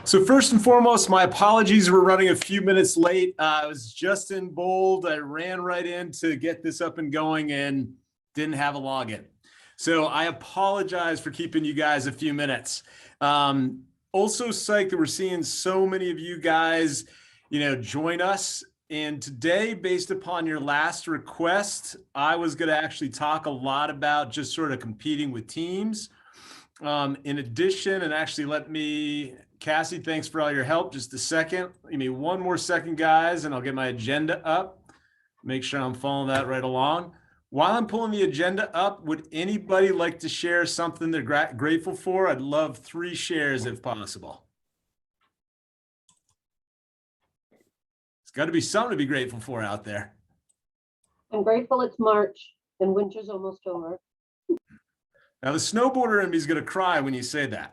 So first and foremost, my apologies. We're running a few minutes late. I was just in bold. I ran right in to get this up and going and didn't have a login. So I apologize for keeping you guys a few minutes. Also psyched that we're seeing so many of you guys, join us. And today, based upon your last request, I was going to actually talk a lot about just sort of competing with teams. In addition, and actually Cassie, thanks for all your help. Just a second. Give me one more second, guys, and I'll get my agenda up. Make sure I'm following that right along. While I'm pulling the agenda up, would anybody like to share something they're grateful for? I'd love 3 shares if possible. It's got to be something to be grateful for out there. I'm grateful it's March and winter's almost over. Now, the snowboarder in me is going to cry when you say that.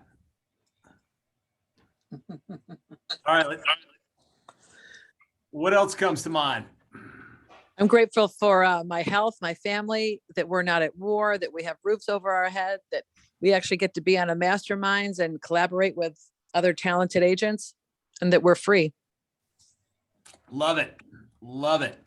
All right. What else comes to mind? I'm grateful for my health, my family, that we're not at war, that we have roofs over our head, that we actually get to be on a masterminds and collaborate with other talented agents, and that we're free. Love it. Love it.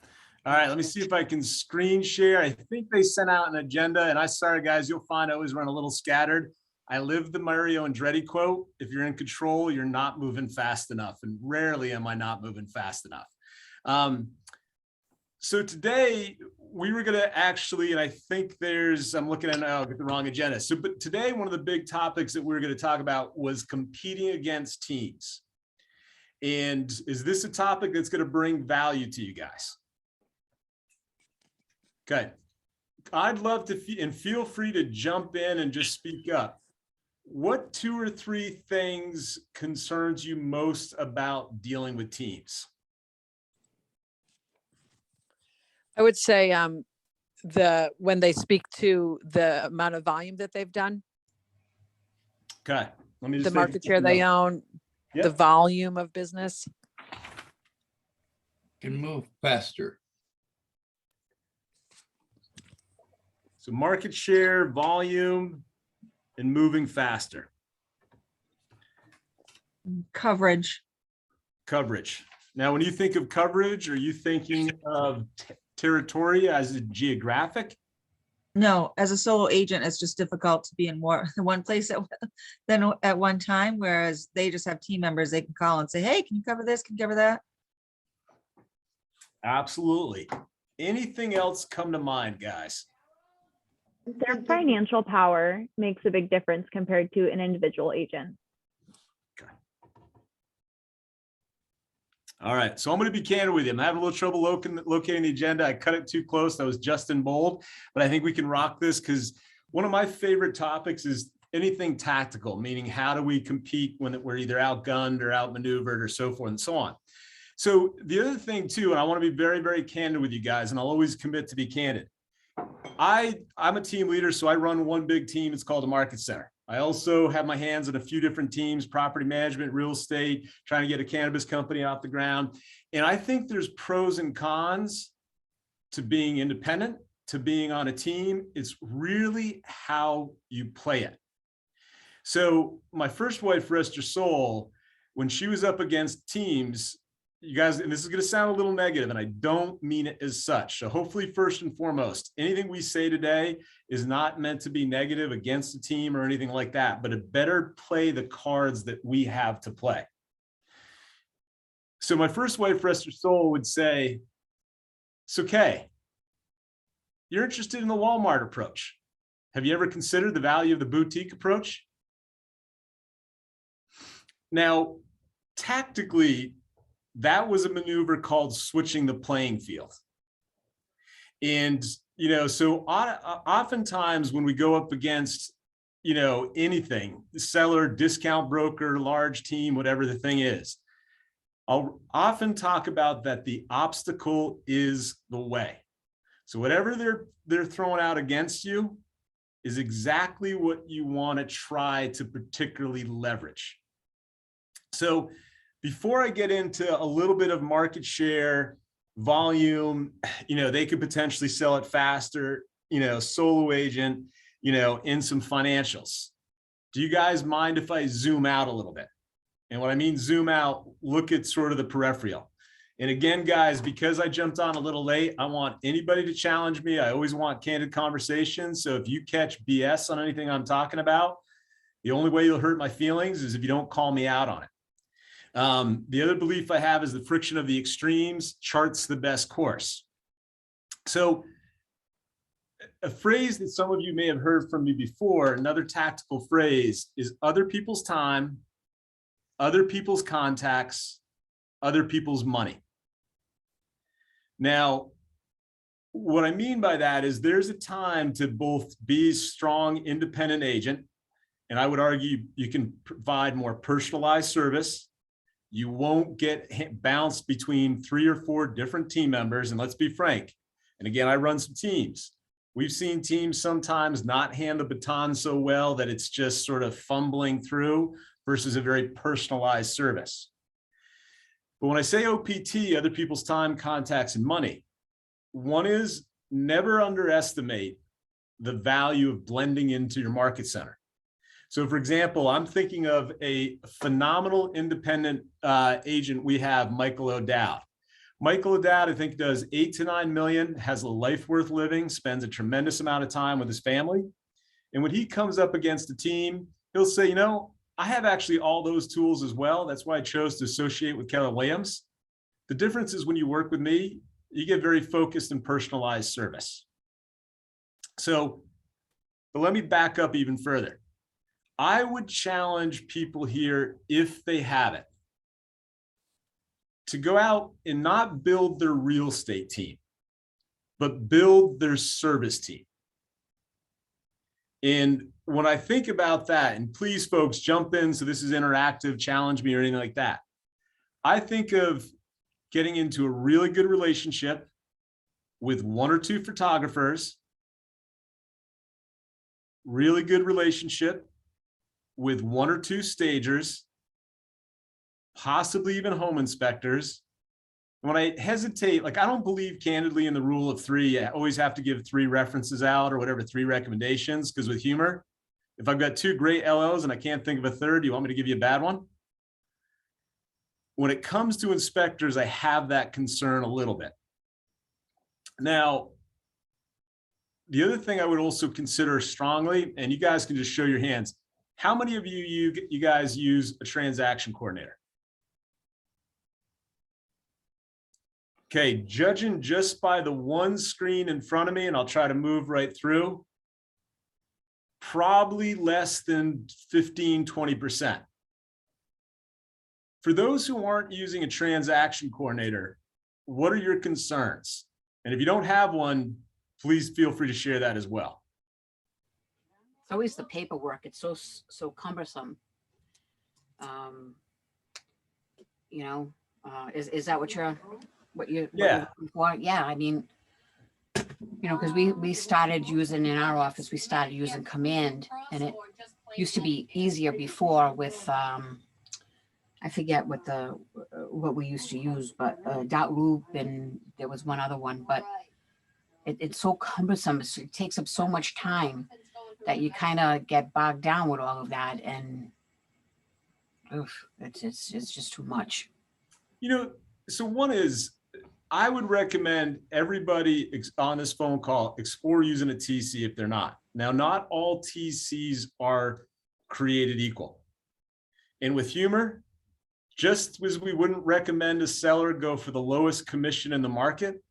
All right, let me see if I can screen share. I think they sent out an agenda, and sorry guys, you'll find I always run a little scattered. I live the Mario Andretti quote: if you're in control, you're not moving fast enough. And rarely am I not moving fast enough. So today we were going to actually, and I think I'm looking at, I'll get the wrong agenda. But today, one of the big topics that we were going to talk about was competing against teams. And is this a topic that's going to bring value to you guys? Okay. I'd love to, and feel free to jump in and just speak up. What 2 or 3 things concerns you most about dealing with teams? I would say when they speak to the amount of volume that they've done. Okay. Let me just the market share they own, Yep. The volume of business. Can move faster. So market share, volume, and moving faster. Coverage. Coverage. Now, when you think of coverage, are you thinking of territory as a geographic? No, as a solo agent, it's just difficult to be in one place at one time, whereas they just have team members they can call and say, hey, can you cover this? Can you cover that? Absolutely. Anything else come to mind, guys? Their financial power makes a big difference compared to an individual agent. Okay. All right, so I'm going to be candid with you. I'm having a little trouble locating the agenda. I cut it too close. That was just in bold, but I think we can rock this because one of my favorite topics is anything tactical, meaning how do we compete when we're either outgunned or outmaneuvered or so forth and so on. So the other thing too, and I want to be very, very candid with you guys, and I'll always commit to be candid. I'm a team leader, so I run one big team. It's called a market center. I also have my hands in a few different teams: property management, real estate, trying to get a cannabis company off the ground. And I think there's pros and cons to being independent, to being on a team. It's really how you play it. So my first wife, rest her soul, when she was up against teams, you guys, and this is going to sound a little negative, and I don't mean it as such. So hopefully, first and foremost, anything we say today is not meant to be negative against the team or anything like that, but it better play the cards that we have to play. So my first wife, rest her soul, would say, it's okay. You're interested in the Walmart approach. Have you ever considered the value of the boutique approach? Now, tactically, that was a maneuver called switching the playing field. And, so oftentimes when we go up against, anything, seller, discount broker, large team, whatever the thing is, I'll often talk about that the obstacle is the way. So whatever they're throwing out against you is exactly what you want to try to particularly leverage. So before I get into a little bit of market share, volume, they could potentially sell it faster, solo agent, in some financials. Do you guys mind if I zoom out a little bit? And when I mean zoom out, look at sort of the peripheral. And again, guys, because I jumped on a little late, I want anybody to challenge me. I always want candid conversations. So if you catch BS on anything I'm talking about, the only way you'll hurt my feelings is if you don't call me out on it. The other belief I have is the friction of the extremes charts the best course. So a phrase that some of you may have heard from me before, another tactical phrase, is other people's time, other people's contacts, other people's money. Now, what I mean by that is there's a time to both be a strong independent agent, and I would argue you can provide more personalized service. You won't get bounced between 3 or 4 different team members. And let's be frank, and again, I run some teams. We've seen teams sometimes not hand the baton so well that it's just sort of fumbling through versus a very personalized service. But when I say OPT, other people's time, contacts, and money, one is never underestimate the value of blending into your market center. So for example, I'm thinking of a phenomenal independent agent we have, Michael O'Dowd. Michael O'Dowd, I think, does 8 to 9 million, has a life worth living, spends a tremendous amount of time with his family. And when he comes up against a team, he'll say, I have actually all those tools as well. That's why I chose to associate with Keller Williams. The difference is when you work with me, you get very focused and personalized service. So, but let me back up even further. I would challenge people here, if they have it, to go out and not build their real estate team, but build their service team. And when I think about that, and please folks jump in, so this is interactive, challenge me or anything like that. I think of getting into a really good relationship with 1 or 2 photographers, really good relationship with 1 or 2 stagers, possibly even home inspectors. When I hesitate, I don't believe candidly in the rule of 3. I always have to give 3 references out or whatever, 3 recommendations, because with humor, if I've got 2 great LOs and I can't think of a third, do you want me to give you a bad one? When it comes to inspectors, I have that concern a little bit. Now, the other thing I would also consider strongly, and you guys can just show your hands, how many of you guys use a transaction coordinator? Okay, judging just by the one screen in front of me, and I'll try to move right through, probably less than 15, 20%. For those who aren't using a transaction coordinator, what are your concerns? And if you don't have one, please feel free to share that as well. It's always the paperwork. It's so cumbersome. Is that what you're Yeah. looking for? Yeah, I mean, because we started using in our office, we started using Command, and it used to be easier before with I forget what we used to use, but Loop, and there was one other one, but it's so cumbersome. It takes up so much time that you kind of get bogged down with all of that, and it's just too much. So one is, I would recommend everybody on this phone call explore using a TC if they're not. Now, not all TCs are created equal. And with humor, just as we wouldn't recommend a seller go for the lowest commission in the market,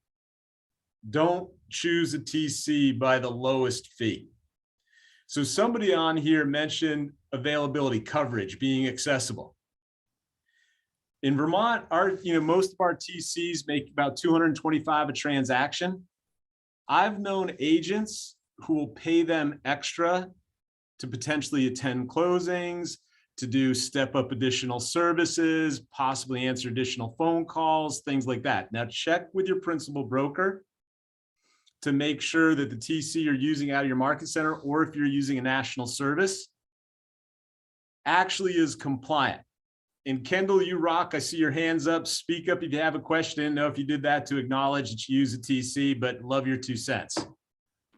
don't choose a TC by the lowest fee. So somebody on here mentioned availability, coverage, being accessible. In Vermont, most of our TCs make about $225 a transaction. I've known agents who will pay them extra to potentially attend closings, to do step up additional services, possibly answer additional phone calls, things like that. Now check with your principal broker to make sure that the TC you're using out of your market center, or if you're using a national service, actually is compliant. And Kendall, you rock. I see your hands up. Speak up if you have a question. I didn't know if you did that to acknowledge that you use a TC, but love your 2 cents.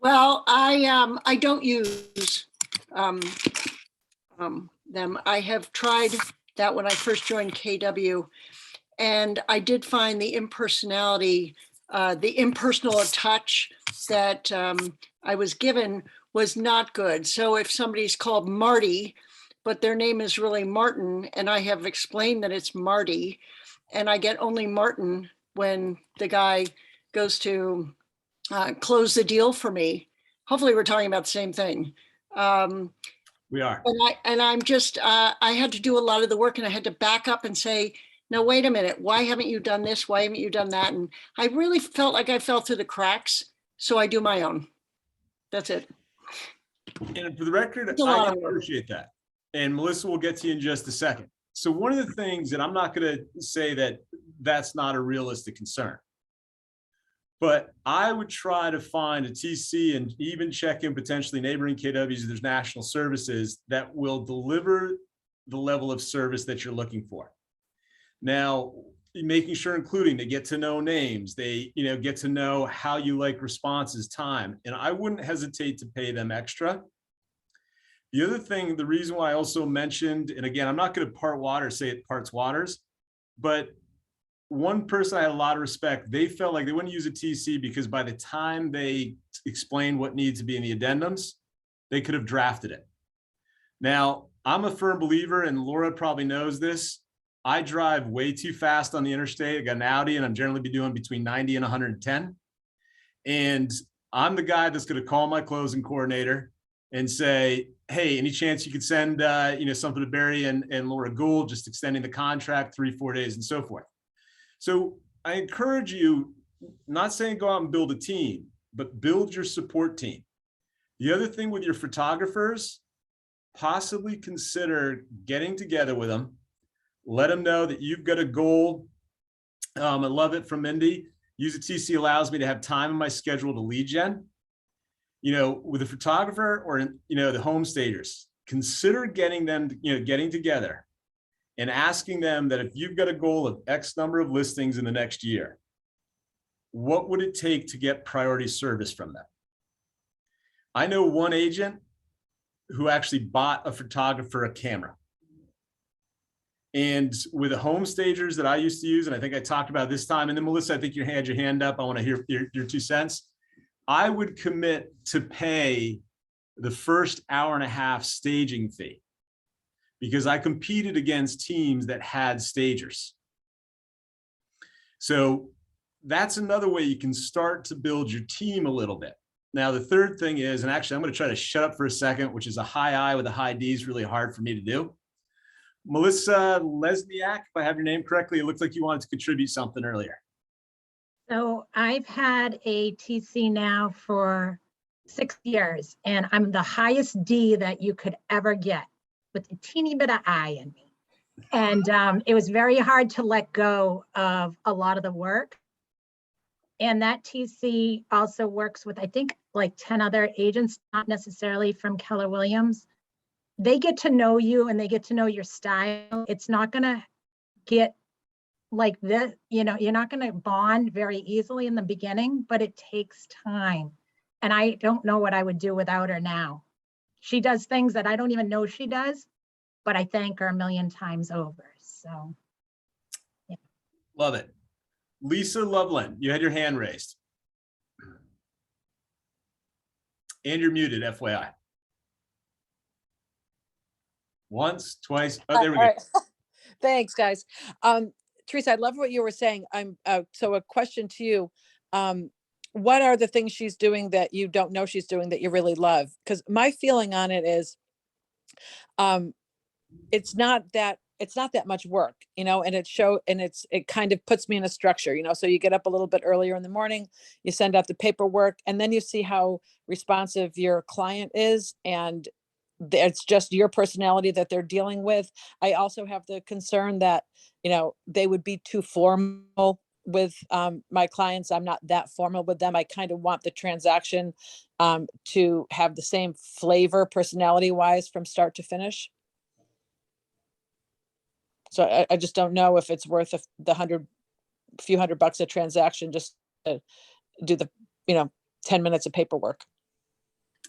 Well, I don't use them. I have tried that when I first joined KW, and I did find the impersonality, the impersonal touch that I was given was not good. So if somebody's called Marty, but their name is really Martin, and I have explained that it's Marty, and I get only Martin when the guy goes to close the deal for me. Hopefully we're talking about the same thing. We are. And I'm just, I had to do a lot of the work, and I had to back up and say, no, wait a minute, why haven't you done this? Why haven't you done that? And I really felt like I fell through the cracks. So I do my own. That's it. And for the record, It's a lot I of work. appreciate that. And Melissa will get to you in just a second. So one of the things, and I'm not going to say that that's not a realistic concern, but I would try to find a TC and even check in potentially neighboring KWs if there's national services that will deliver the level of service that you're looking for. Now, making sure, including they get to know names, they get to know how you like responses, time, and I wouldn't hesitate to pay them extra. The other thing, the reason why I also mentioned, and again, I'm not going to part water, say it parts waters, but one person I had a lot of respect, they felt like they wouldn't use a TC because by the time they explained what needs to be in the addendums, they could have drafted it. Now, I'm a firm believer, and Laura probably knows this, I drive way too fast on the interstate. I got an Audi, and I'm generally be doing between 90 and 110. And I'm the guy that's going to call my closing coordinator and say, hey, any chance you could send something to Barry and Laura Gould, just extending the contract 3-4 days and so forth. So I encourage you, not saying go out and build a team, but build your support team. The other thing with your photographers, possibly consider getting together with them, let them know that you've got a goal. I love it from Mindy. Use a TC allows me to have time in my schedule to lead gen. With a photographer or, the home stagers, consider getting them, getting together and asking them that if you've got a goal of X number of listings in the next year, what would it take to get priority service from them? I know one agent who actually bought a photographer a camera. And with the home stagers that I used to use, and I think I talked about this time, and then Melissa, I think you had your hand up. I want to hear your 2 cents. I would commit to pay the first hour and a half staging fee because I competed against teams that had stagers. So that's another way you can start to build your team a little bit. Now, the third thing is, and actually I'm going to try to shut up for a second, which is a high I with a high D is really hard for me to do. Melissa Lesniak, if I have your name correctly, it looks like you wanted to contribute something earlier. So I've had a TC now for 6 years, and I'm the highest D that you could ever get with a teeny bit of I in me. And it was very hard to let go of a lot of the work. And that TC also works with, I think, like 10 other agents, not necessarily from Keller Williams. They get to know you and they get to know your style. It's not going to get like this, you're not going to bond very easily in the beginning, but it takes time. And I don't know what I would do without her now. She does things that I don't even know she does, but I thank her a million times over. So, yeah. Love it. Lisa Loveland, you had your hand raised. And you're muted, FYI. Once, twice. Oh, there we go. All right. Thanks, guys. Teresa, I love what you were saying. So a question to you. What are the things she's doing that you don't know she's doing that you really love? Because my feeling on it is, it's not that it's not that much work, and it kind of puts me in a structure, so you get up a little bit earlier in the morning, you send out the paperwork, and then you see how responsive your client is. And it's just your personality that they're dealing with. I also have the concern that, they would be too formal with my clients. I'm not that formal with them. I kind of want the transaction to have the same flavor personality wise from start to finish. So I just don't know if it's worth the few $100 a transaction just to do the, 10 minutes of paperwork.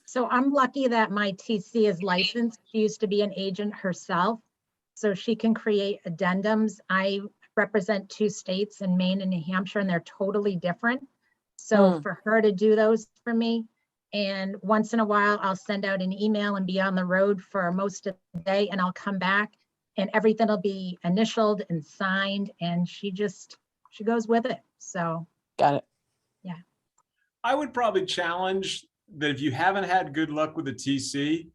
So I'm lucky that my TC is licensed. She used to be an agent herself, so she can create addendums. I represent 2 states in Maine and New Hampshire, and they're totally different. So for her to do those for me, and once in a while, I'll send out an email and be on the road for most of the day, and I'll come back and everything will be initialed and signed, and she goes with it. So. Got it. Yeah. I would probably challenge that if you haven't had good luck with the TC,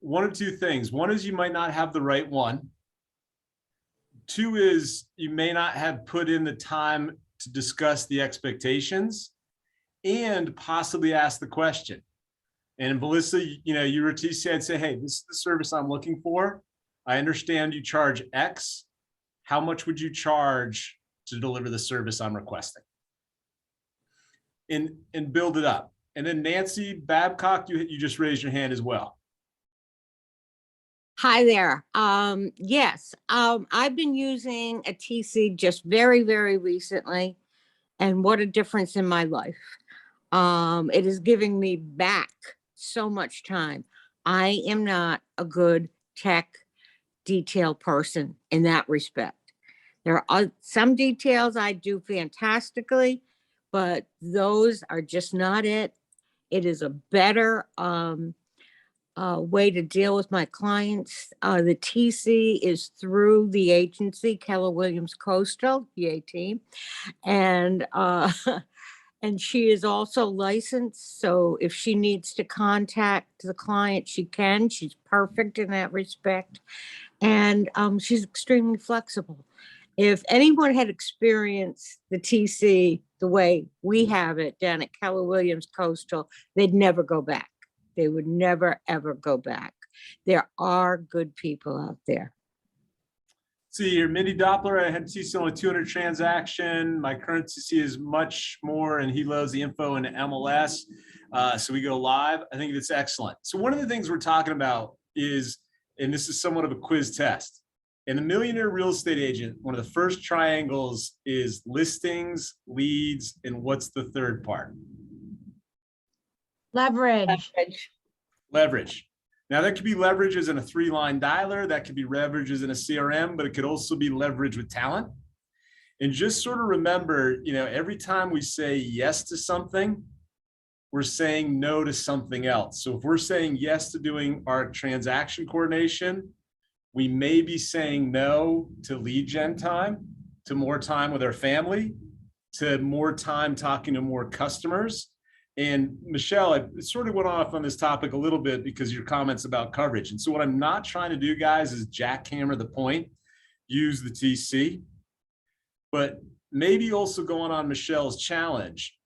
one of 2 things. One is you might not have the right one. 2 is you may not have put in the time to discuss the expectations and possibly ask the question. And Melissa, you were a TC, I'd say, hey, this is the service I'm looking for. I understand you charge X. How much would you charge to deliver the service I'm requesting? And build it up. And then Nancy Babcock, you just raised your hand as well. Hi there. Yes, I've been using a TC just very, very recently, and what a difference in my life. It is giving me back so much time. I am not a good tech detail person in that respect. There are some details I do fantastically, but those are just not it. It is a better way to deal with my clients. The TC is through the agency, Keller Williams Coastal, EA team, and and she is also licensed. So if she needs to contact the client, she can. She's perfect in that respect, and she's extremely flexible. If anyone had experienced the TC the way we have it down at Keller Williams Coastal, they'd never go back. They would never, ever go back. There are good people out there. See here, Mindy Doppler, I had TC on a 200 transaction. My current TC is much more, and he loads the info into MLS. So we go live. I think it's excellent. So one of the things we're talking about is, and this is somewhat of a quiz test. In the Millionaire Real Estate Agent, one of the first triangles is listings, leads, and what's the third part? Leverage. Leverage. Now that could be leverage as in a 3-line dialer, that could be leverage as in a CRM, but it could also be leverage with talent. And just sort of remember, every time we say yes to something, we're saying no to something else. So if we're saying yes to doing our transaction coordination, we may be saying no to lead gen time, to more time with our family, to more time talking to more customers. And Michelle, I sort of went off on this topic a little bit because of your comments about coverage. And so what I'm not trying to do, guys, is jackhammer the point, use the TC, but maybe also going on Michelle's challenge.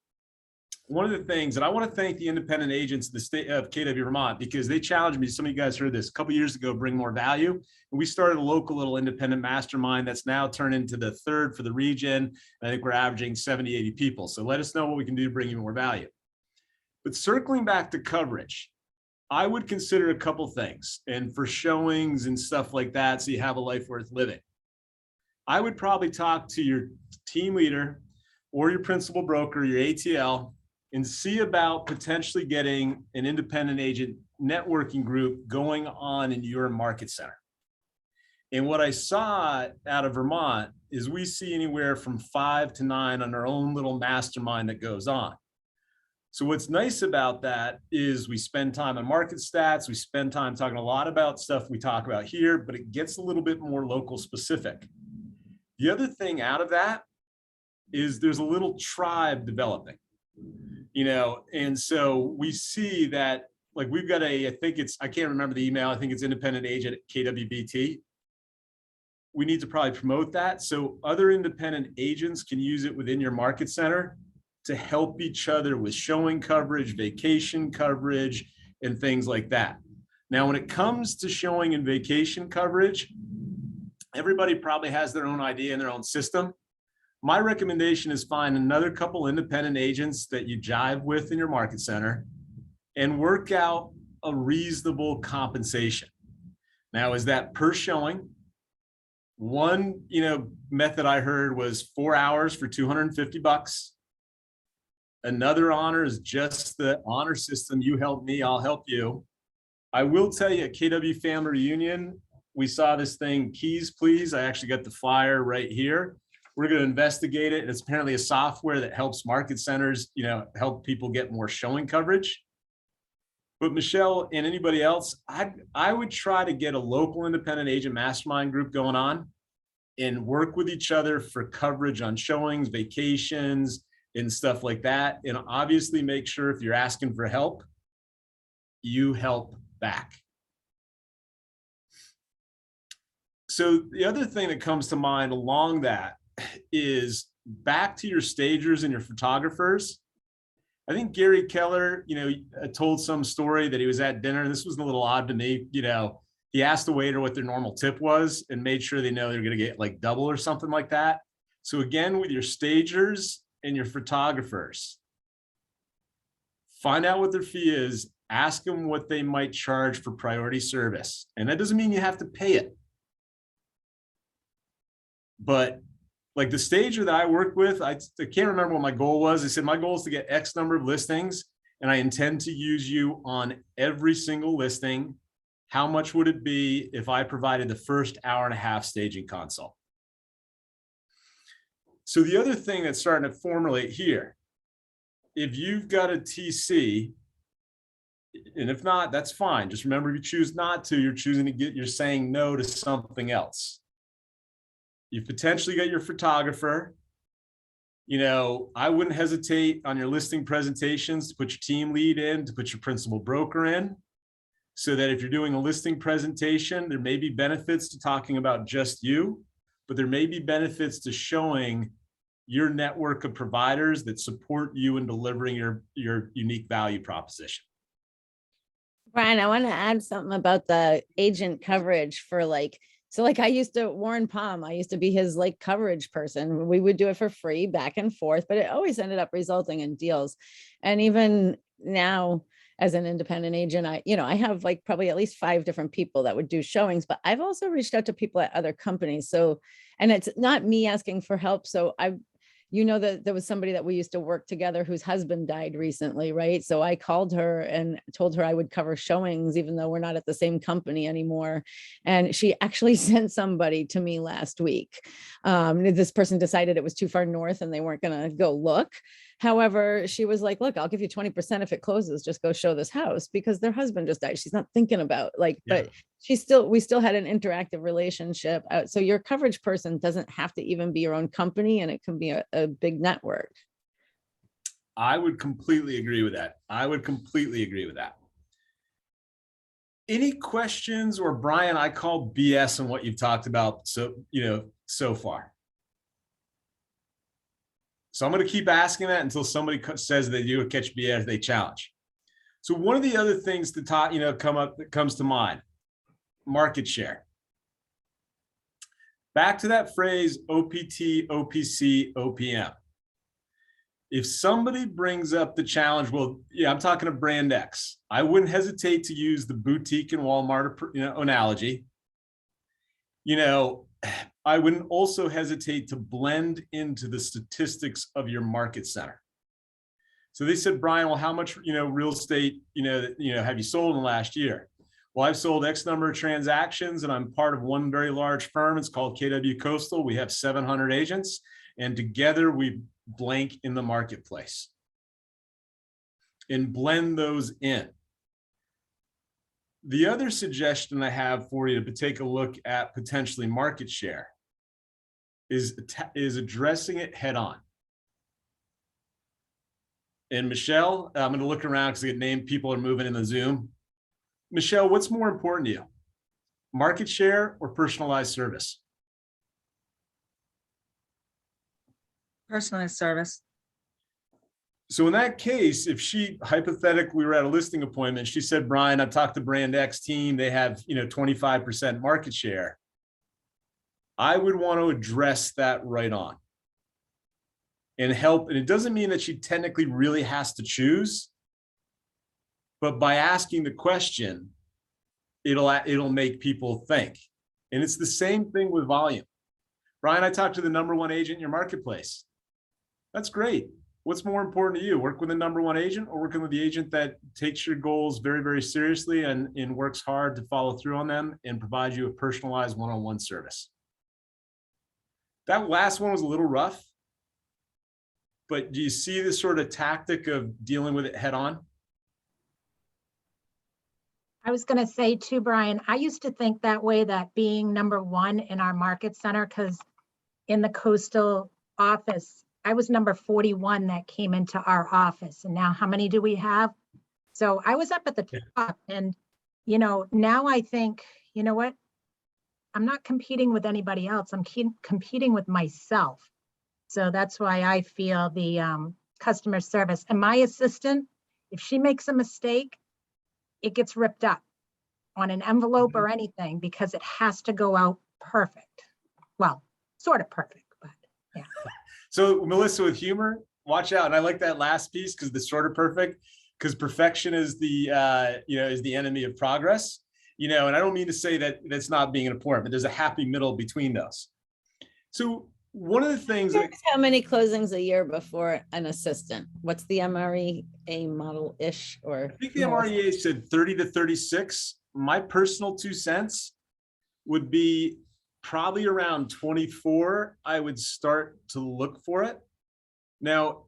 One of the things, and I want to thank the independent agents of the state of KW Vermont, because they challenged me. Some of you guys heard this a couple of years ago, bring more value. And we started a local little independent mastermind that's now turned into the 3rd for the region. I think we're averaging 70, 80 people. So let us know what we can do to bring you more value. But circling back to coverage, I would consider a couple things, and for showings and stuff like that, so you have a life worth living. I would probably talk to your team leader or your principal broker, your ATL, and see about potentially getting an independent agent networking group going on in your market center. And what I saw out of Vermont is we see anywhere from 5 to 9 on our own little mastermind that goes on. So what's nice about that is we spend time on market stats. We spend time talking a lot about stuff we talk about here, but it gets a little bit more local specific. The other thing out of that is there's a little tribe developing, and so we see that, like, we've got I can't remember the email. I think it's independent agent at KWBT. we need to probably promote that. So other independent agents can use it within your market center to help each other with showing coverage, vacation coverage, and things like that. Now, when it comes to showing and vacation coverage, everybody probably has their own idea and their own system. My recommendation is find another couple independent agents that you jive with in your market center and work out a reasonable compensation. Now, is that per showing? One, method I heard was 4 hours for $250. Another honor is just the honor system. You help me, I'll help you. I will tell you, at KW Family Reunion, we saw this thing, Keys Please. I actually got the flyer right here. We're going to investigate it. It's apparently a software that helps market centers, help people get more showing coverage. But Michelle and anybody else, I would try to get a local independent agent mastermind group going on and work with each other for coverage on showings, vacations, and stuff like that. And obviously make sure if you're asking for help, you help back. So the other thing that comes to mind along that is back to your stagers and your photographers. I think Gary Keller, told some story that he was at dinner, and this was a little odd to me. He asked the waiter what their normal tip was and made sure they know they're going to get like double or something like that. So again, with your stagers and your photographers, find out what their fee is, ask them what they might charge for priority service. And that doesn't mean you have to pay it. But like the stager that I worked with, I can't remember what my goal was. I said, my goal is to get X number of listings, and I intend to use you on every single listing. How much would it be if I provided the first hour and a half staging consult? So the other thing that's starting to formulate here, if you've got a TC, and if not, that's fine. Just remember, if you choose not to, you're saying no to something else. You potentially got your photographer. I wouldn't hesitate on your listing presentations to put your team lead in, to put your principal broker in, so that if you're doing a listing presentation, there may be benefits to talking about just you, but there may be benefits to showing your network of providers that support you in delivering your unique value proposition. Brian, I want to add something about the agent coverage for I used to, Warren Palm, I used to be his coverage person. We would do it for free back and forth, but it always ended up resulting in deals. And even now as an independent agent, I have probably at least 5 different people that would do showings, but I've also reached out to people at other companies. So, and it's not me asking for help. So that there was somebody that we used to work together whose husband died recently, right? So I called her and told her I would cover showings, even though we're not at the same company anymore. And she actually sent somebody to me last week. This person decided it was too far north and they weren't going to go look. However, she was like, look, I'll give you 20% if it closes, just go show this house, because their husband just died. She's not thinking about but we still had an interactive relationship. So your coverage person doesn't have to even be your own company, and it can be a big network. I would completely agree with that. Any questions, or Brian, I call BS on what you've talked about so far. So I'm going to keep asking that until somebody says they do a catch BS, they challenge. So one of the other things to talk, that comes to mind, market share. Back to that phrase, OPT, OPC, OPM. If somebody brings up the challenge, well, yeah, I'm talking to brand X. I wouldn't hesitate to use the boutique and Walmart, analogy. I wouldn't also hesitate to blend into the statistics of your market center. So they said, Brian, well, how much, real estate, have you sold in the last year? Well, I've sold X number of transactions, and I'm part of one very large firm. It's called KW Coastal. We have 700 agents, and together we blank in the marketplace and blend those in. The other suggestion I have for you to take a look at potentially market share is addressing it head on. And Michelle, I'm going to look around because I get named people are moving in the Zoom. Michelle, what's more important to you? Market share or personalized service? Personalized service. So in that case, if she hypothetically, we were at a listing appointment, she said, Brian, I've talked to Brand X team, they have, 25% market share. I would want to address that right on and help. And it doesn't mean that she technically really has to choose, but by asking the question, it'll make people think. And it's the same thing with volume. Brian, I talked to the #1 agent in your marketplace. That's great. What's more important to you, work with the #1 agent or working with the agent that takes your goals very, very seriously and works hard to follow through on them and provide you a personalized one-on-one service? That last one was a little rough, but do you see this sort of tactic of dealing with it head on? I was going to say too, Brian, I used to think that way, that being #1 in our market center, because in the coastal office, I was number 41 that came into our office. And now how many do we have? So I was up at the top, and, now I think, you know what? I'm not competing with anybody else. I'm competing with myself. So that's why I feel the customer service. And my assistant, if she makes a mistake, it gets ripped up on an envelope or anything, because it has to go out perfect. Well, sort of perfect, but yeah. So Melissa, with humor, watch out. And I like that last piece, because the sort of perfect, because perfection is the enemy of progress. And I don't mean to say that that's not being important, but there's a happy middle between those. So one of the things that, How many closings a year before an assistant? What's the MREA model-ish, or? I think the MREA said 30 to 36. My personal 2 cents would be probably around 24. I would start to look for it. Now,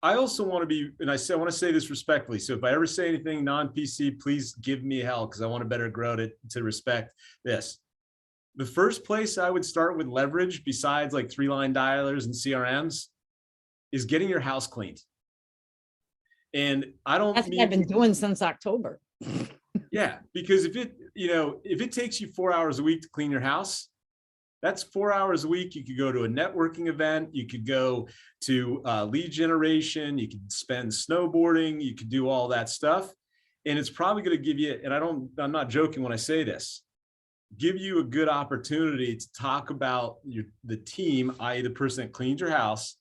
I also want to be, and I want to say this respectfully. So if I ever say anything non-PC, please give me hell, because I want to better grow to respect this. The first place I would start with leverage, besides like 3-line dialers and CRMs, is getting your house cleaned. And I don't That's what I've been doing since October. Yeah, because if it takes you 4 hours a week to clean your house, that's 4 hours a week. You could go to a networking event. You could go to lead generation. You could spend snowboarding. You could do all that stuff. And it's probably going to give you, and I'm not joking when I say this, give you a good opportunity to talk about the team, i.e. the person that cleans your house,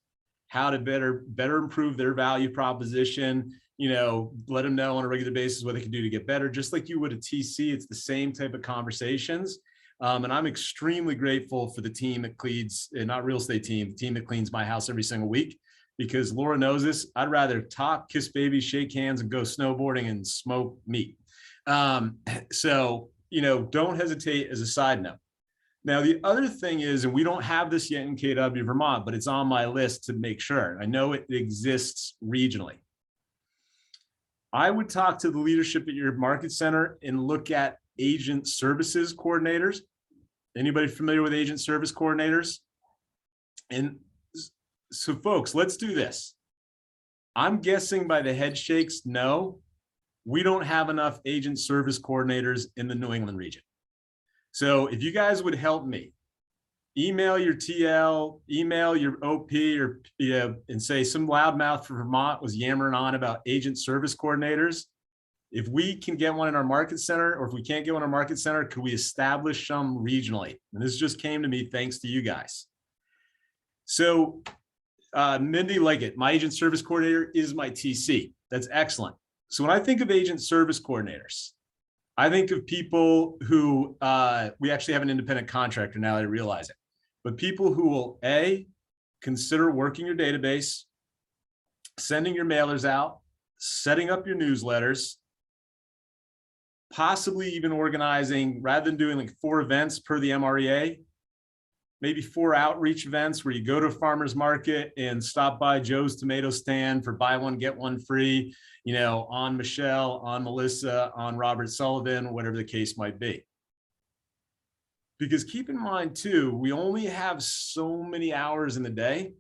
how to better improve their value proposition, let them know on a regular basis what they can do to get better. Just like you would a TC, it's the same type of conversations. And I'm extremely grateful for the team that cleans, not real estate team, the team that cleans my house every single week, because Laura knows this. I'd rather talk, kiss babies, shake hands, and go snowboarding and smoke meat. So, don't hesitate as a side note. Now, the other thing is, and we don't have this yet in KW Vermont, but it's on my list to make sure. I know it exists regionally. I would talk to the leadership at your market center and look at agent services coordinators. Anybody familiar with agent service coordinators? And so folks, let's do this. I'm guessing by the head shakes, no, we don't have enough agent service coordinators in the New England region. So if you guys would help me, email your TL, email your OP, or and say some loudmouth from Vermont was yammering on about agent service coordinators. If we can get one in our market center, or if we can't get one in our market center, could we establish some regionally? And this just came to me thanks to you guys. So Mindy Leggett, my agent service coordinator, is my TC. That's excellent. So when I think of agent service coordinators, I think of people who, we actually have an independent contractor now that I realize it, but people who will consider working your database, sending your mailers out, setting up your newsletters, possibly even organizing, rather than doing like 4 events per the MREA, maybe 4 outreach events where you go to a farmer's market and stop by Joe's tomato stand for buy one, get one free, on Michelle, on Melissa, on Robert Sullivan, whatever the case might be. Because keep in mind too, we only have so many hours in the day.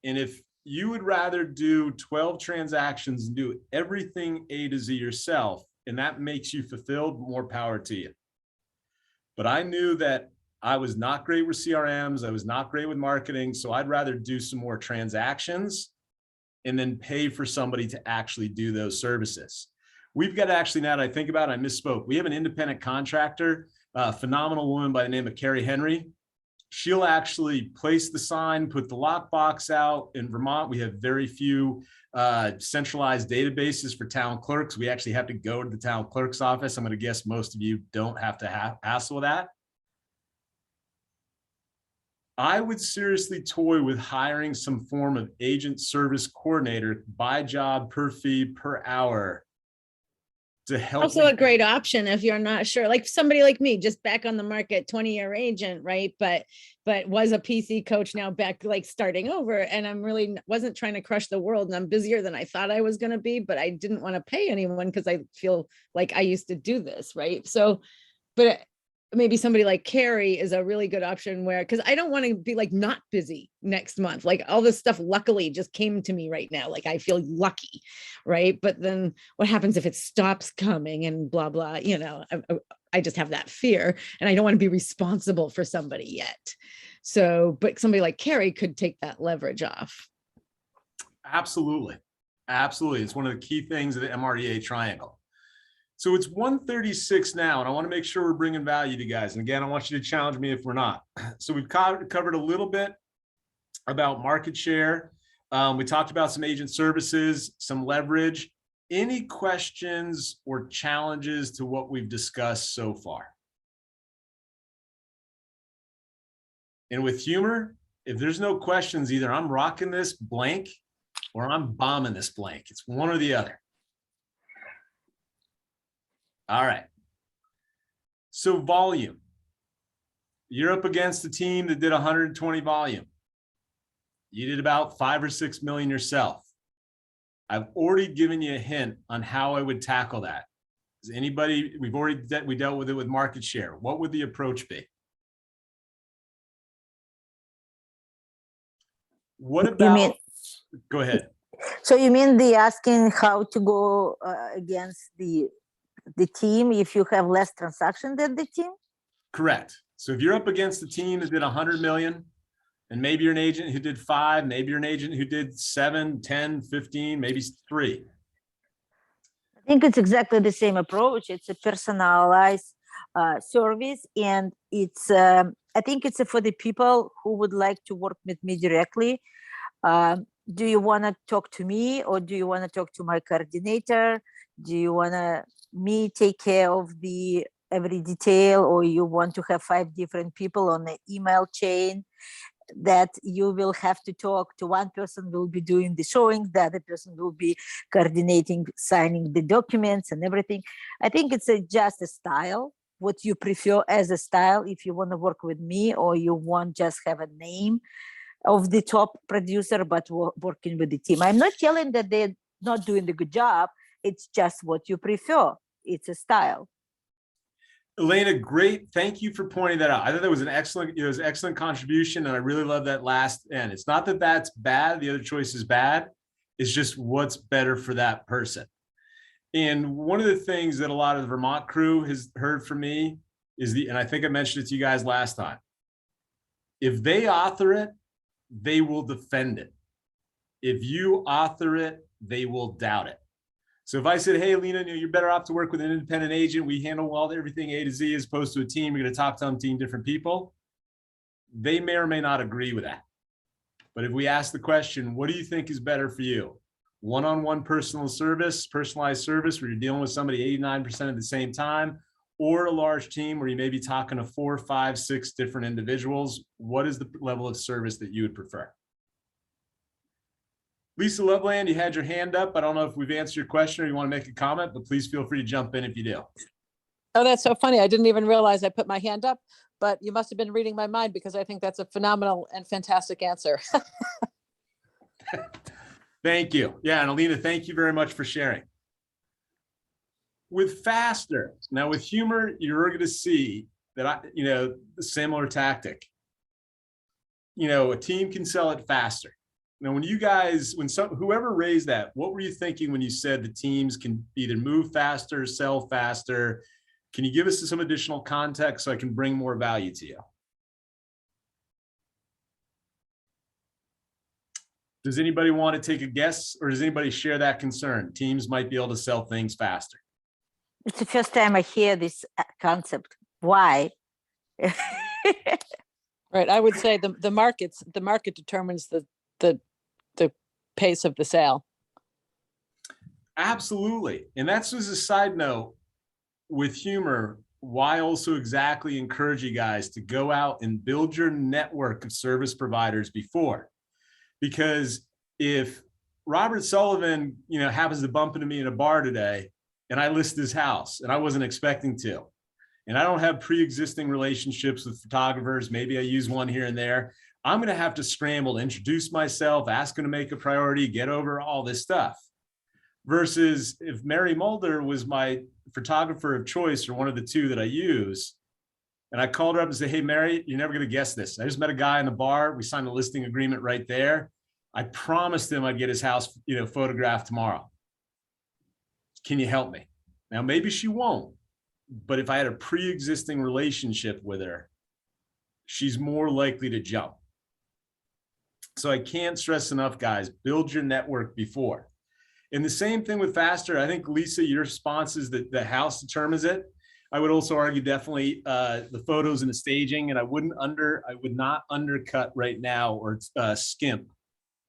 And if you would rather do 12 transactions and do everything A to Z yourself, and that makes you fulfilled, more power to you. But I knew that I was not great with CRMs. I was not great with marketing. So I'd rather do some more transactions and then pay for somebody to actually do those services. We've got actually, now that I think about it, I misspoke. We have an independent contractor, a phenomenal woman by the name of Carrie Henry. She'll actually place the sign, put the lockbox out. In Vermont, we have very few centralized databases for town clerks. We actually have to go to the town clerk's office. I'm going to guess most of you don't have to hassle with that. I would seriously toy with hiring some form of agent service coordinator by job, per fee, per hour to help. Also a great option if you're not sure, like somebody like me, just back on the market, 20-year agent, right? But was a PC coach, now back like starting over, and I'm really wasn't trying to crush the world, and I'm busier than I thought I was going to be, but I didn't want to pay anyone because I feel like I used to do this, right? So, but maybe somebody like Carrie is a really good option where, because I don't want to be like not busy next month. Like all this stuff luckily just came to me right now. Like I feel lucky, right? But then what happens if it stops coming and blah, blah, you know, I just have that fear and I don't want to be responsible for somebody yet. So, but somebody like Carrie could take that leverage off. Absolutely. Absolutely. It's one of the key things of the MREA triangle. So it's 1:36 now, and I want to make sure we're bringing value to you guys. And again, I want you to challenge me if we're not. So we've covered a little bit about market share. We talked about some agent services, some leverage. Any questions or challenges to what we've discussed so far? And with humor, if there's no questions, either I'm rocking this blank or I'm bombing this blank. It's one or the other. All right. So volume. You're up against a team that did 120 volume. You did about 5 or 6 million yourself. I've already given you a hint on how I would tackle that. Is anybody, we dealt with it with market share. What would the approach be? What about, go ahead. So you mean the asking how to go against the team if you have less transaction than the team? Correct. So if you're up against a team that did 100 million, and maybe you're an agent who did 5, maybe you're an agent who did 7, 10, 15, maybe 3. I think it's exactly the same approach. It's a personalized service, and it's I think it's for the people who would like to work with me directly. Do you want to talk to me, or do you want to talk to my coordinator? Do you want to me take care of the every detail, or you want to have 5 different people on the email chain that you will have to talk to? One person will be doing the showing, the other person will be coordinating, signing the documents and everything. I think it's just a style, what you prefer as a style, if you want to work with me, or you want just have a name of the top producer, but working with the team. I'm not telling that they're not doing the good job. It's just what you prefer. It's a style. Elena, great. Thank you for pointing that out. I thought that was an excellent, it was an excellent contribution. And I really love that last end. It's not that that's bad. The other choice is bad. It's just what's better for that person. And one of the things that a lot of the Vermont crew has heard from me is and I think I mentioned it to you guys last time. If they author it, they will defend it. If you author it, they will doubt it. So if I said, hey, Lena, you're better off to work with an independent agent. We handle everything A to Z as opposed to a team. You're going to talk to 10 different people. They may or may not agree with that. But if we ask the question, what do you think is better for you? One-on-one personalized service where you're dealing with somebody 89% at the same time, or a large team where you may be talking to 4, 5, 6 different individuals. What is the level of service that you would prefer? Lisa Loveland, you had your hand up. I don't know if we've answered your question or you want to make a comment, but please feel free to jump in if you do. Oh, that's so funny. I didn't even realize I put my hand up, but you must have been reading my mind because I think that's a phenomenal and fantastic answer. Thank you. Yeah, and Alina, thank you very much for sharing. With faster, now with humor, you're going to see that, the similar tactic. A team can sell it faster. Now, when you guys, whoever raised that, what were you thinking when you said the teams can either move faster, sell faster? Can you give us some additional context so I can bring more value to you? Does anybody want to take a guess, or does anybody share that concern? Teams might be able to sell things faster. It's the first time I hear this concept. Why? Right, I would say the market determines the pace of the sale. Absolutely. And that's just a side note with humor, why also exactly encourage you guys to go out and build your network of service providers before. Because if Robert Sullivan, happens to bump into me in a bar today and I list his house and I wasn't expecting to, and I don't have pre-existing relationships with photographers, maybe I use one here and there, I'm going to have to scramble to introduce myself, ask them to make a priority, get over all this stuff. Versus if Mary Mulder was my photographer of choice, or one of the two that I use, and I called her up and said, hey, Mary, you're never going to guess this. I just met a guy in the bar. We signed a listing agreement right there. I promised him I'd get his house, photographed tomorrow. Can you help me? Now, maybe she won't, but if I had a pre-existing relationship with her, she's more likely to jump. So I can't stress enough, guys, build your network before. And the same thing with faster. I think, Lisa, your response is that the house determines it. I would also argue definitely the photos and the staging, and I would not undercut right now or skimp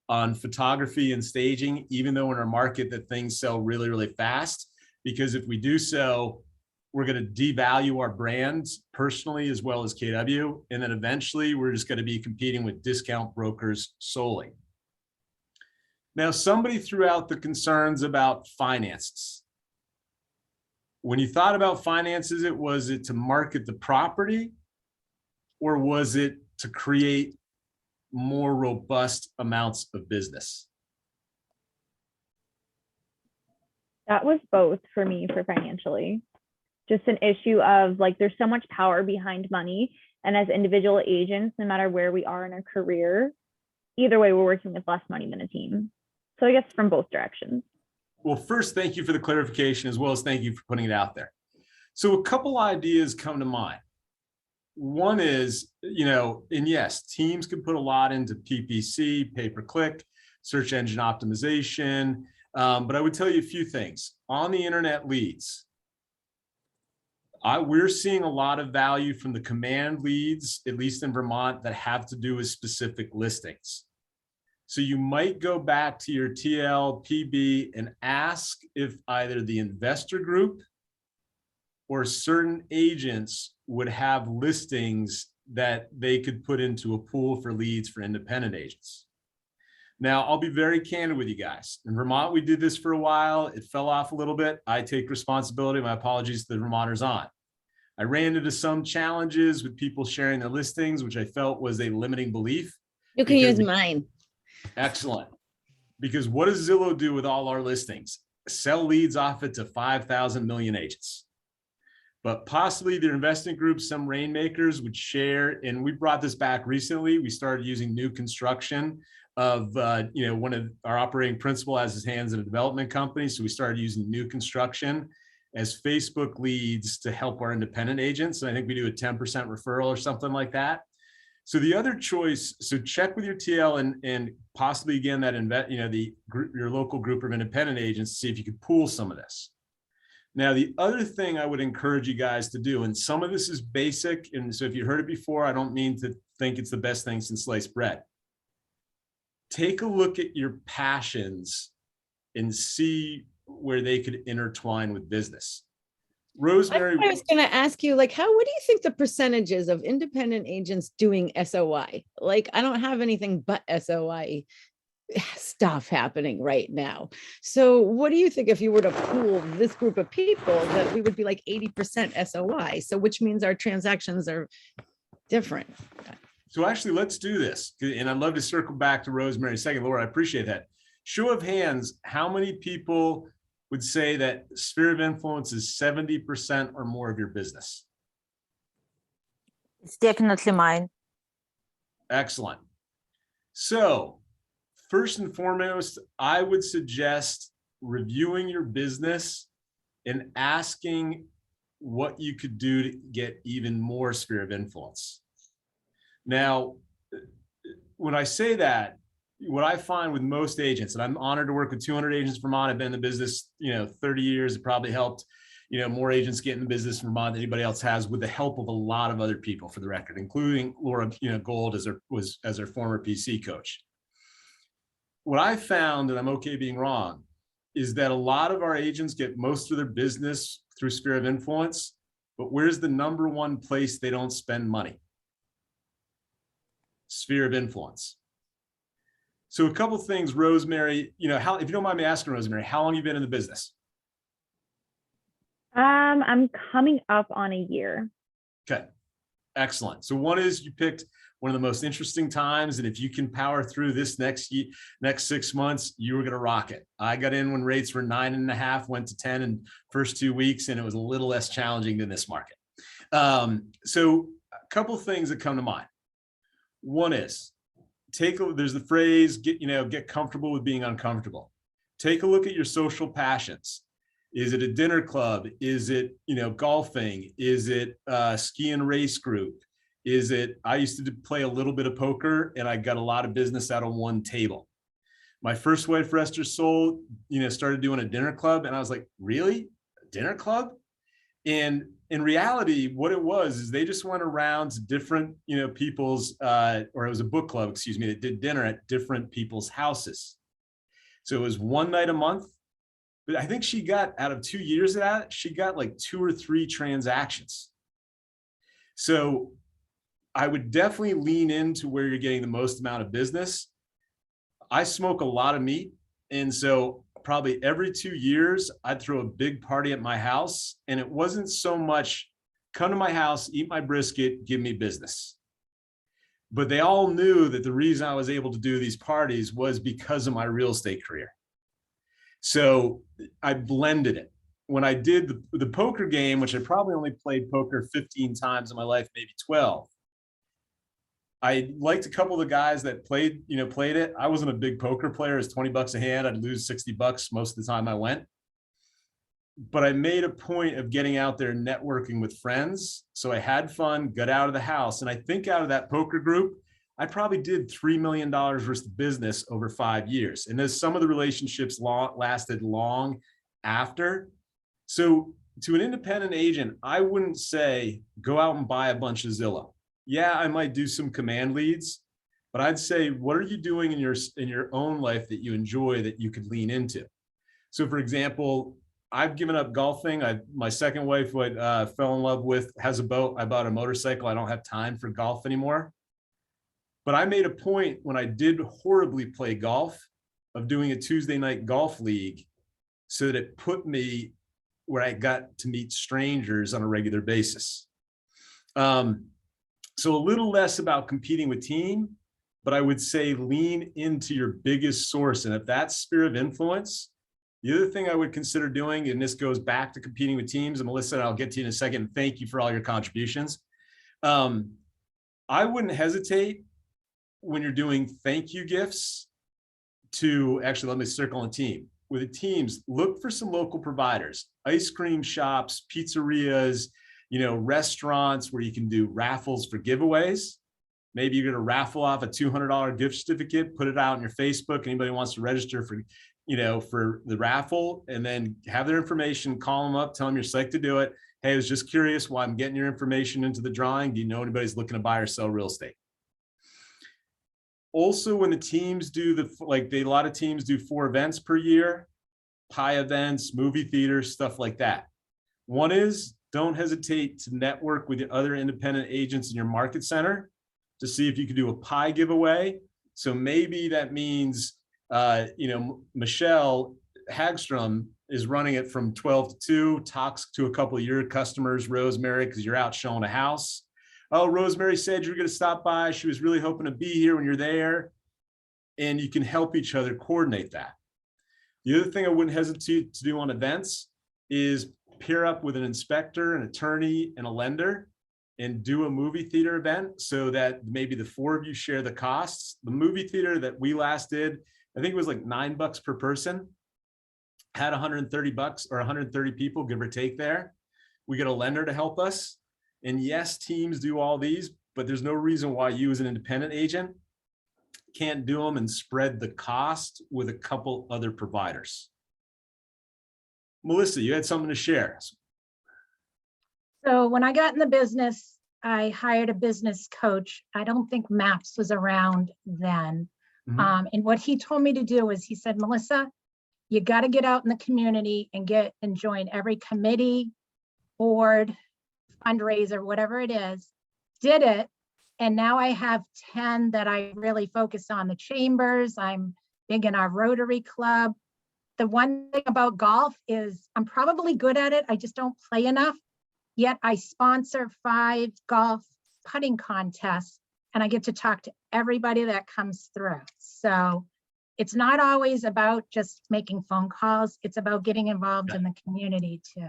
on photography and staging, even though in our market that things sell really, really fast, because if we do so, we're going to devalue our brands personally as well as KW. And then eventually we're just going to be competing with discount brokers solely. Now, somebody threw out the concerns about finances. When you thought about finances, was it to market the property, or was it to create more robust amounts of business? That was both for me for financially. Just an issue of like, there's so much power behind money. And as individual agents, no matter where we are in our career, either way, we're working with less money than a team. So I guess from both directions. Well, first, thank you for the clarification, as well as thank you for putting it out there. So a couple ideas come to mind. One is, and yes, teams can put a lot into PPC, pay-per-click, search engine optimization. But I would tell you a few things. On the internet leads, we're seeing a lot of value from the command leads, at least in Vermont, that have to do with specific listings. So you might go back to your TL, PB, and ask if either the investor group or certain agents would have listings that they could put into a pool for leads for independent agents. Now, I'll be very candid with you guys. In Vermont, we did this for a while. It fell off a little bit. I take responsibility. My apologies to the Vermonters on. I ran into some challenges with people sharing their listings, which I felt was a limiting belief. You can use mine. Excellent. Because what does Zillow do with all our listings? Sell leads off it to 5,000 million agents. But possibly their investment groups, some rainmakers would share, and we brought this back recently. We started using new construction of, one of our operating principal has his hands in a development company. So we started using new construction as Facebook leads to help our independent agents. And I think we do a 10% referral or something like that. So the other choice, so check with your TL and possibly again that your local group of independent agents to see if you could pool some of this. Now, the other thing I would encourage you guys to do, and some of this is basic, and so if you heard it before, I don't mean to think it's the best thing since sliced bread. Take a look at your passions and see where they could intertwine with business. Rosemary, I was going to ask you, what do you think the percentages of independent agents doing SOI? I don't have anything but SOI stuff happening right now. So what do you think if you were to pool this group of people, that we would be 80% SOI? So which means our transactions are different. So actually, let's do this. And I'd love to circle back to Rosemary in a second. Laura, I appreciate that. Show of hands, how many people would say that sphere of influence is 70% or more of your business? It's definitely mine. Excellent. So first and foremost, I would suggest reviewing your business and asking what you could do to get even more sphere of influence. Now, when I say that, what I find with most agents, and I'm honored to work with 200 agents in Vermont. I've been in the business, 30 years. It probably helped, more agents get in the business in Vermont than anybody else has, with the help of a lot of other people, for the record, including Laura, Gold as her former PC coach. What I found, and I'm okay being wrong, is that a lot of our agents get most of their business through sphere of influence, but where's the number one place they don't spend money? Sphere of influence. So a couple things, Rosemary, if you don't mind me asking, Rosemary, how long have you been in the business? I'm coming up on a year. Okay, excellent. So one is you picked one of the most interesting times, and if you can power through this next 6 months, you were going to rock it. I got in when rates were 9.5, went to 10 in first 2 weeks, and it was a little less challenging than this market. So a couple things that come to mind. One is there's the phrase, get comfortable with being uncomfortable. Take a look at your social passions. Is it a dinner club? Is it, golfing? Is it a ski and race group? Is it, I used to play a little bit of poker, and I got a lot of business out of one table. My first wife, rest her soul, started doing a dinner club, and I was like, really? A dinner club? And in reality, what it was is they just went around to different, people's, or it was a book club, excuse me, that did dinner at different people's houses. So it was one night a month. But I think she got, out of 2 years of that, she got like 2 or 3 transactions. So I would definitely lean into where you're getting the most amount of business. I smoke a lot of meat. And so probably every 2 years, I'd throw a big party at my house. And it wasn't so much come to my house, eat my brisket, give me business. But they all knew that the reason I was able to do these parties was because of my real estate career. So I blended it. When I did the poker game, which I probably only played poker 15 times in my life, maybe 12. I liked a couple of the guys that played it. I wasn't a big poker player. It's 20 bucks a hand. I'd lose 60 bucks most of the time I went. But I made a point of getting out there and networking with friends. So I had fun, got out of the house. And I think out of that poker group, I probably did $3 million worth of business over 5 years. And there's some of the relationships lasted long after. So to an independent agent, I wouldn't say go out and buy a bunch of Zillow. Yeah, I might do some command leads, but I'd say, what are you doing in your own life that you enjoy that you could lean into? So for example, I've given up golfing. My second wife, fell in love with, has a boat. I bought a motorcycle. I don't have time for golf anymore. But I made a point when I did horribly play golf of doing a Tuesday night golf league so that it put me where I got to meet strangers on a regular basis. So a little less about competing with team, but I would say lean into your biggest source. And if that's sphere of influence, the other thing I would consider doing, and this goes back to competing with teams, and Melissa, I'll get to you in a second. Thank you for all your contributions. I wouldn't hesitate when you're doing thank you gifts to actually, let me circle on team. With the teams, look for some local providers, ice cream shops, pizzerias, restaurants where you can do raffles for giveaways. Maybe you're going to raffle off a $200 gift certificate, put it out on your Facebook. Anybody wants to register for the raffle, and then have their information, call them up, tell them you're psyched to do it. Hey, I was just curious why I'm getting your information into the drawing. Do you know anybody's looking to buy or sell real estate? Also, when the teams do a lot of teams do 4 events per year, pie events, movie theaters, stuff like that. One is, don't hesitate to network with the other independent agents in your market center to see if you can do a pie giveaway. So maybe that means, Michelle Hagstrom is running it from 12 to 2, talks to a couple of your customers, Rosemary, because you're out showing a house. Oh, Rosemary said you were going to stop by. She was really hoping to be here when you're there. And you can help each other coordinate that. The other thing I wouldn't hesitate to do on events is pair up with an inspector, an attorney, and a lender and do a movie theater event so that maybe the 4 of you share the costs. The movie theater that we last did, I think it was like $9 per person, had 130 bucks or 130 people, give or take there. We get a lender to help us. And yes, teams do all these, but there's no reason why you as an independent agent can't do them and spread the cost with a couple other providers. Melissa, you had something to share. So when I got in the business, I hired a business coach. I don't think MAPS was around then. And what he told me to do was he said, Melissa, you got to get out in the community and join every committee, board, fundraiser, whatever it is. Did it. And now I have 10 that I really focus on. The chambers, I'm big in our Rotary Club. The one thing about golf is I'm probably good at it. I just don't play enough. Yet I sponsor 5 golf putting contests and I get to talk to everybody that comes through. So it's not always about just making phone calls. It's about getting involved in the community too.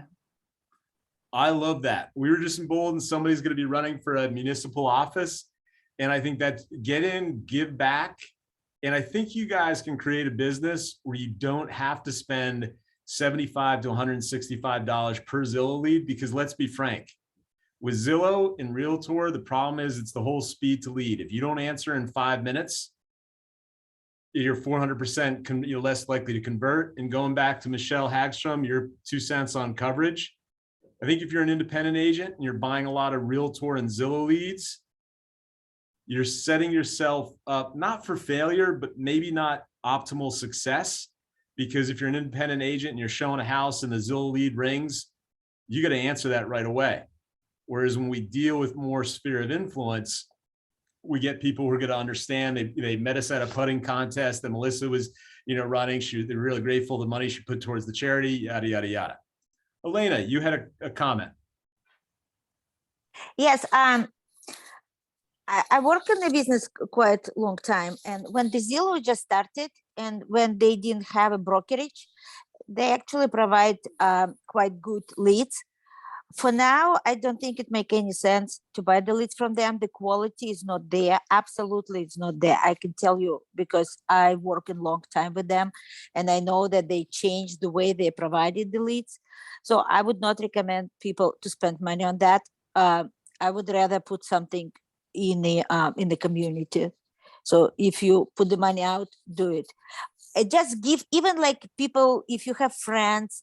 I love that. We were just emboldened somebody's going to be running for a municipal office. And I think that get in, give back. And I think you guys can create a business where you don't have to spend $75 to $165 per Zillow lead, because let's be frank, with Zillow and Realtor, the problem is it's the whole speed to lead. If you don't answer in 5 minutes, you're 400% you're less likely to convert. And going back to Michelle Hagstrom, your 2 cents on coverage. I think if you're an independent agent and you're buying a lot of Realtor and Zillow leads, you're setting yourself up not for failure, but maybe not optimal success. Because if you're an independent agent and you're showing a house and the Zillow lead rings, you got to answer that right away. Whereas when we deal with more sphere of influence, we get people who are going to understand. They met us at a putting contest that Melissa was, running. They're really grateful the money she put towards the charity, yada, yada, yada. Elena, you had a comment. Yes, I worked in the business quite a long time, and when the Zillow just started and when they didn't have a brokerage, they actually provide quite good leads. For now, I don't think it makes any sense to buy the leads from them. The quality is not there. Absolutely, it's not there. I can tell you because I work a long time with them, and I know that they changed the way they provided the leads. So I would not recommend people to spend money on that. I would rather put something in the community. So if you put the money out, do it. Just give, even like people, if you have friends,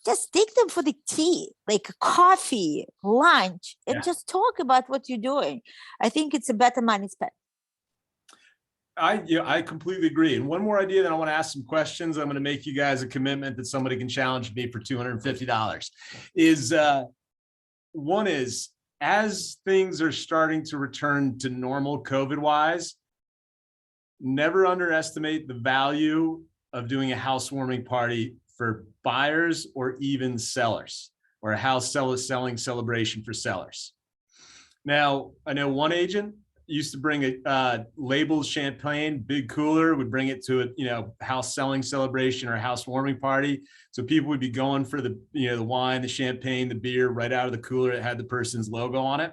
just take them for the tea, like coffee, lunch, and just talk about what you're doing. I think it's a better money spent. I completely agree. And one more idea, then I want to ask some questions. I'm going to make you guys a commitment that somebody can challenge me for $250 is one is, as things are starting to return to normal COVID wise, never underestimate the value of doing a housewarming party for buyers or even sellers, or a house selling celebration for sellers. Now, I know one agent used to bring a labeled champagne, big cooler, would bring it to a house selling celebration or a housewarming party. So people would be going for the wine, the champagne, the beer right out of the cooler. It had the person's logo on it.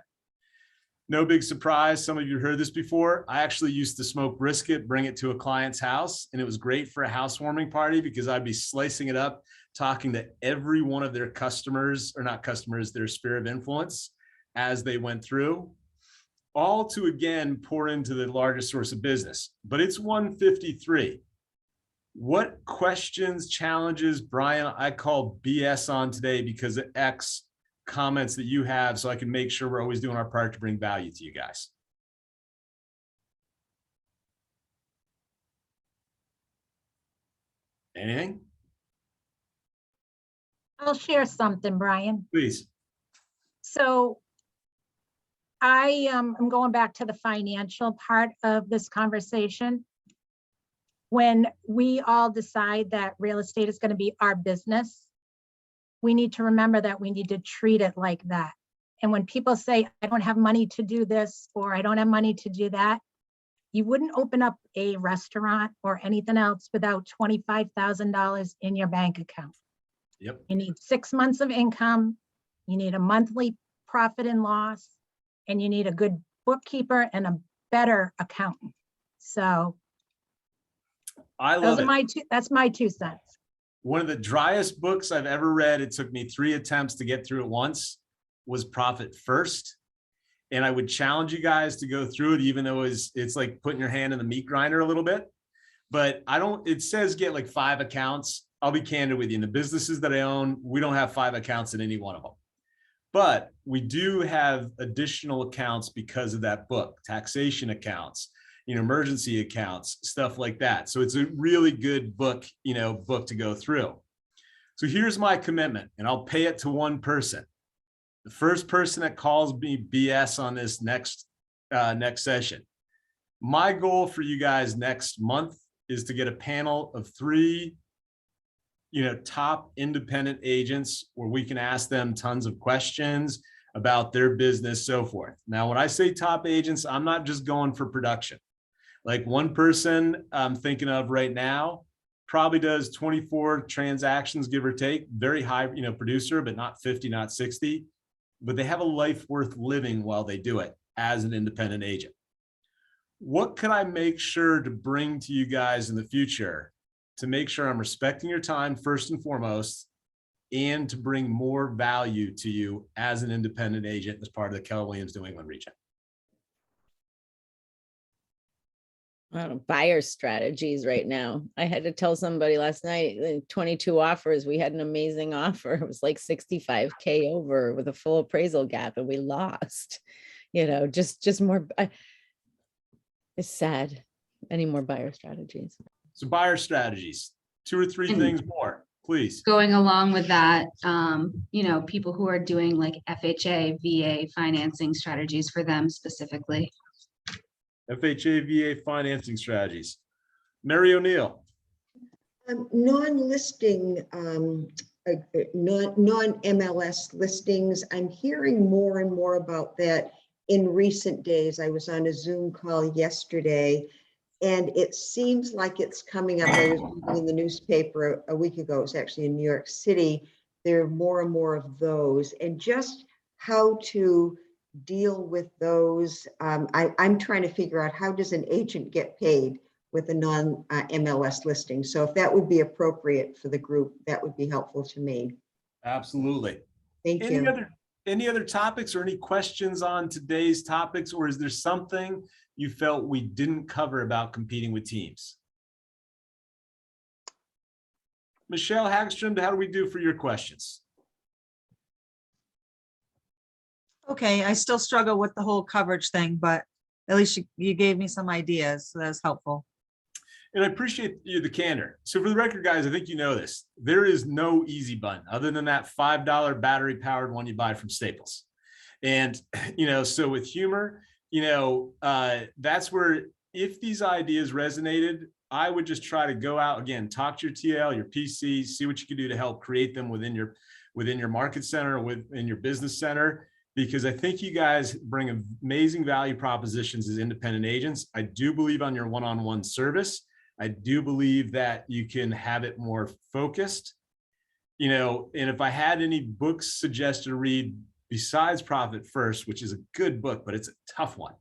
No big surprise. Some of you heard this before. I actually used to smoke brisket, bring it to a client's house, and it was great for a housewarming party because I'd be slicing it up, talking to every one of their customers, or not customers, their sphere of influence as they went through, all to, again, pour into the largest source of business. But it's 1:53. What questions, challenges, Brian, I call BS on today because of X comments that you have, so I can make sure we're always doing our part to bring value to you guys. Anything? I'll share something, Brian. Please. So I am going back to the financial part of this conversation. When we all decide that real estate is going to be our business, we need to remember that we need to treat it like that. And when people say, I don't have money to do this, or I don't have money to do that, you wouldn't open up a restaurant or anything else without $25,000 in your bank account. Yep. You need 6 months of income. You need a monthly profit and loss, and you need a good bookkeeper and a better accountant. So I love that's my 2 cents. One of the driest books I've ever read, it took me 3 attempts to get through it once, was Profit First. And I would challenge you guys to go through it, even though it's like putting your hand in the meat grinder a little bit. But it says get like 5 accounts. I'll be candid with you. In the businesses that I own, we don't have 5 accounts in any one of them. But we do have additional accounts because of that book, taxation accounts, emergency accounts, stuff like that. So it's a really good book, book to go through. So here's my commitment, and I'll pay it to one person. The first person that calls me BS on this next session. My goal for you guys next month is to get a panel of 3 top independent agents where we can ask them tons of questions about their business, so forth. Now, when I say top agents, I'm not just going for production. Like one person I'm thinking of right now probably does 24 transactions, give or take, very high, producer, but not 50, not 60, but they have a life worth living while they do it as an independent agent. What can I make sure to bring to you guys in the future to make sure I'm respecting your time first and foremost, and to bring more value to you as an independent agent as part of the Keller Williams New England region? I don't know, buyer strategies right now. I had to tell somebody last night, 22 offers. We had an amazing offer. It was like 65K over with a full appraisal gap, and we lost. Just more. It's sad. Any more buyer strategies? So buyer strategies, 2 or 3 things more, please. Going along with that, people who are doing like FHA, VA financing strategies for them specifically. FHA, VA financing strategies. Mary O'Neill. Non-listing, non-MLS listings. I'm hearing more and more about that in recent days. I was on a Zoom call yesterday, and it seems like it's coming up. I was reading in the newspaper a week ago. It was actually in New York City. There are more and more of those, and just how to deal with those. I'm trying to figure out, how does an agent get paid with a non-MLS listing? So if that would be appropriate for the group, that would be helpful to me. Absolutely. Thank you. Any other topics or any questions on today's topics, or is there something you felt we didn't cover about competing with teams? Michelle Hagstrom, how do we do for your questions? Okay, I still struggle with the whole coverage thing, but at least you gave me some ideas, so that's helpful. And I appreciate the candor. So for the record, guys, I think you know this. There is no easy button other than that $5 battery powered one you buy from Staples. And, so with humor, that's where, if these ideas resonated, I would just try to go out again, talk to your TL, your PC, see what you can do to help create them within your market center or within your business center, because I think you guys bring amazing value propositions as independent agents. I do believe on your one-on-one service. I do believe that you can have it more focused, and if I had any books suggested to read besides Profit First, which is a good book, but it's a tough one.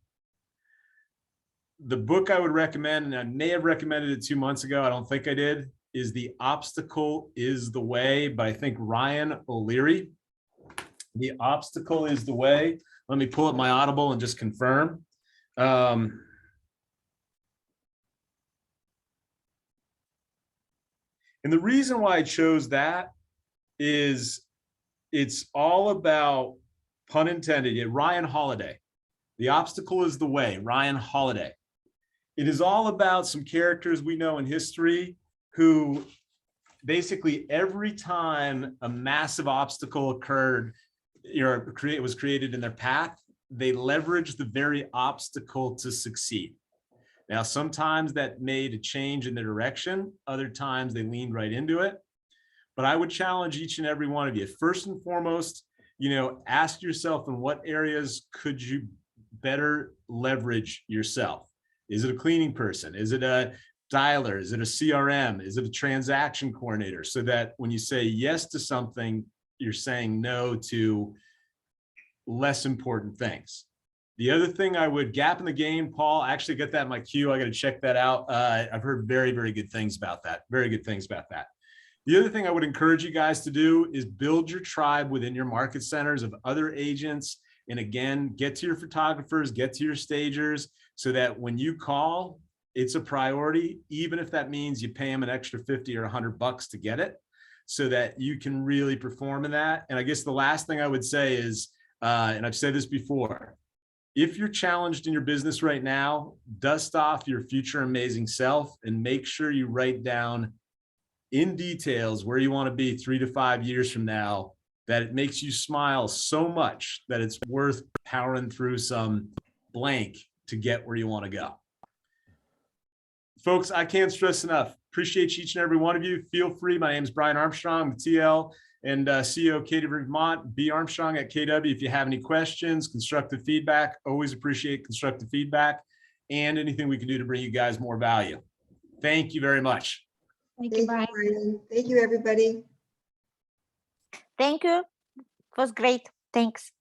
The book I would recommend, and I may have recommended it 2 months ago, I don't think I did, is The Obstacle is the Way by, I think, Ryan O'Leary. The Obstacle is the Way. Let me pull up my Audible and just confirm. And the reason why I chose that is it's all about, pun intended, Ryan Holiday. The Obstacle is the Way, Ryan Holiday. It is all about some characters we know in history who basically every time a massive obstacle occurred, was created in their path, they leveraged the very obstacle to succeed. Now, sometimes that made a change in the direction. Other times they leaned right into it. But I would challenge each and every one of you, first and foremost, ask yourself, in what areas could you better leverage yourself? Is it a cleaning person? Is it a dialer? Is it a CRM? Is it a transaction coordinator? So that when you say yes to something, you're saying no to less important things. The other thing I would, gap in the game, Paul, I actually got that in my queue. I got to check that out. I've heard very, very good things about that. Very good things about that. The other thing I would encourage you guys to do is build your tribe within your market centers of other agents And again, get to your photographers, get to your stagers, so that when you call, it's a priority, even if that means you pay them an extra 50 or $100 to get it, so that you can really perform in that. And I guess the last thing I would say is, and I've said this before, if you're challenged in your business right now, dust off your future amazing self and make sure you write down in details where you want to be 3 to 5 years from now, that it makes you smile so much that it's worth powering through some blank to get where you want to go. Folks, I can't stress enough. Appreciate each and every one of you. Feel free. My name is Brian Armstrong, TL and CEO of KW Vermont. B Armstrong at KW. If you have any questions, constructive feedback, always appreciate constructive feedback, and anything we can do to bring you guys more value. Thank you very much. Thank you, Brian. Brian. Thank you, everybody. Thank you. It was great. Thanks.